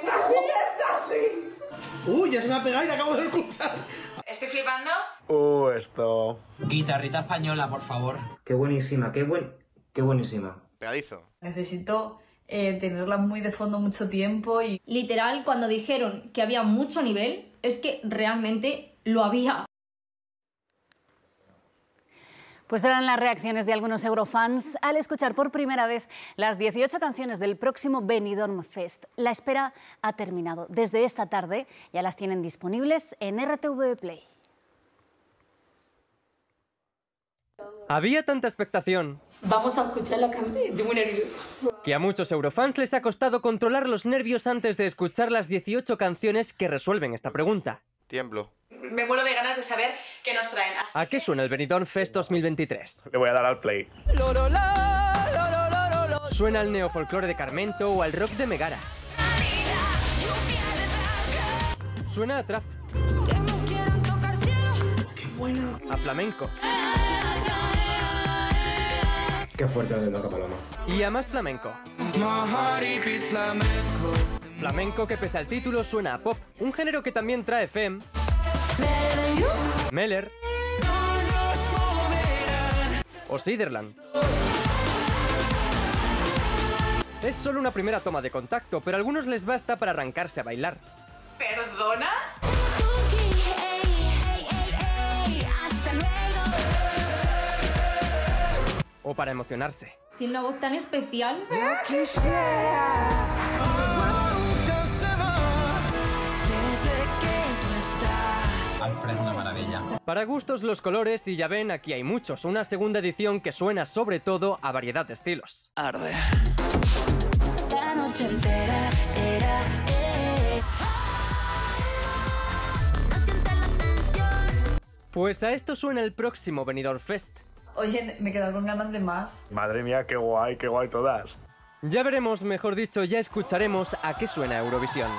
¡Éxtasis! ¡Uy, ya se me ha pegado y la acabo de escuchar! ¿Estoy flipando? Esto... Guitarrita española, por favor. Qué buenísima, qué buenísima. Pegadizo. Necesito tenerla muy de fondo mucho tiempo y... Literal, cuando dijeron que había mucho nivel, es que realmente lo había. Pues eran las reacciones de algunos eurofans al escuchar por primera vez las 18 canciones del próximo Benidorm Fest. La espera ha terminado. Desde esta tarde ya las tienen disponibles en RTV Play. Había tanta expectación. Vamos a escuchar la canción, estoy muy nerviosa. Que a muchos eurofans les ha costado controlar los nervios antes de escuchar las 18 canciones que resuelven esta pregunta. Tiemblo. Me muero de ganas de saber qué nos traen. ¿A qué suena el Benidorm Fest 2023? Le voy a dar al play. ¿Suena al neofolclore de Carmento o al rock de Megara? ¿Suena a trap? ¡Qué buena! ¿A flamenco? Qué fuerte de Loca Paloma. ¿Y a más flamenco? Flamenco que pese al título suena a pop, un género que también trae Fem, Meller o Siderland. Es solo una primera toma de contacto, pero a algunos les basta para arrancarse a bailar. ¿Perdona? O para emocionarse. Tiene una voz tan especial. Alfred es una maravilla. Para gustos los colores, y ya ven, aquí hay muchos. Una segunda edición que suena sobre todo a variedad de estilos. Arde. La noche entera era... Pues a esto suena el próximo Benidorm Fest. Oye, me he quedado con ganas de más. Madre mía, qué guay todas. Ya veremos, mejor dicho, ya escucharemos a qué suena Eurovisión.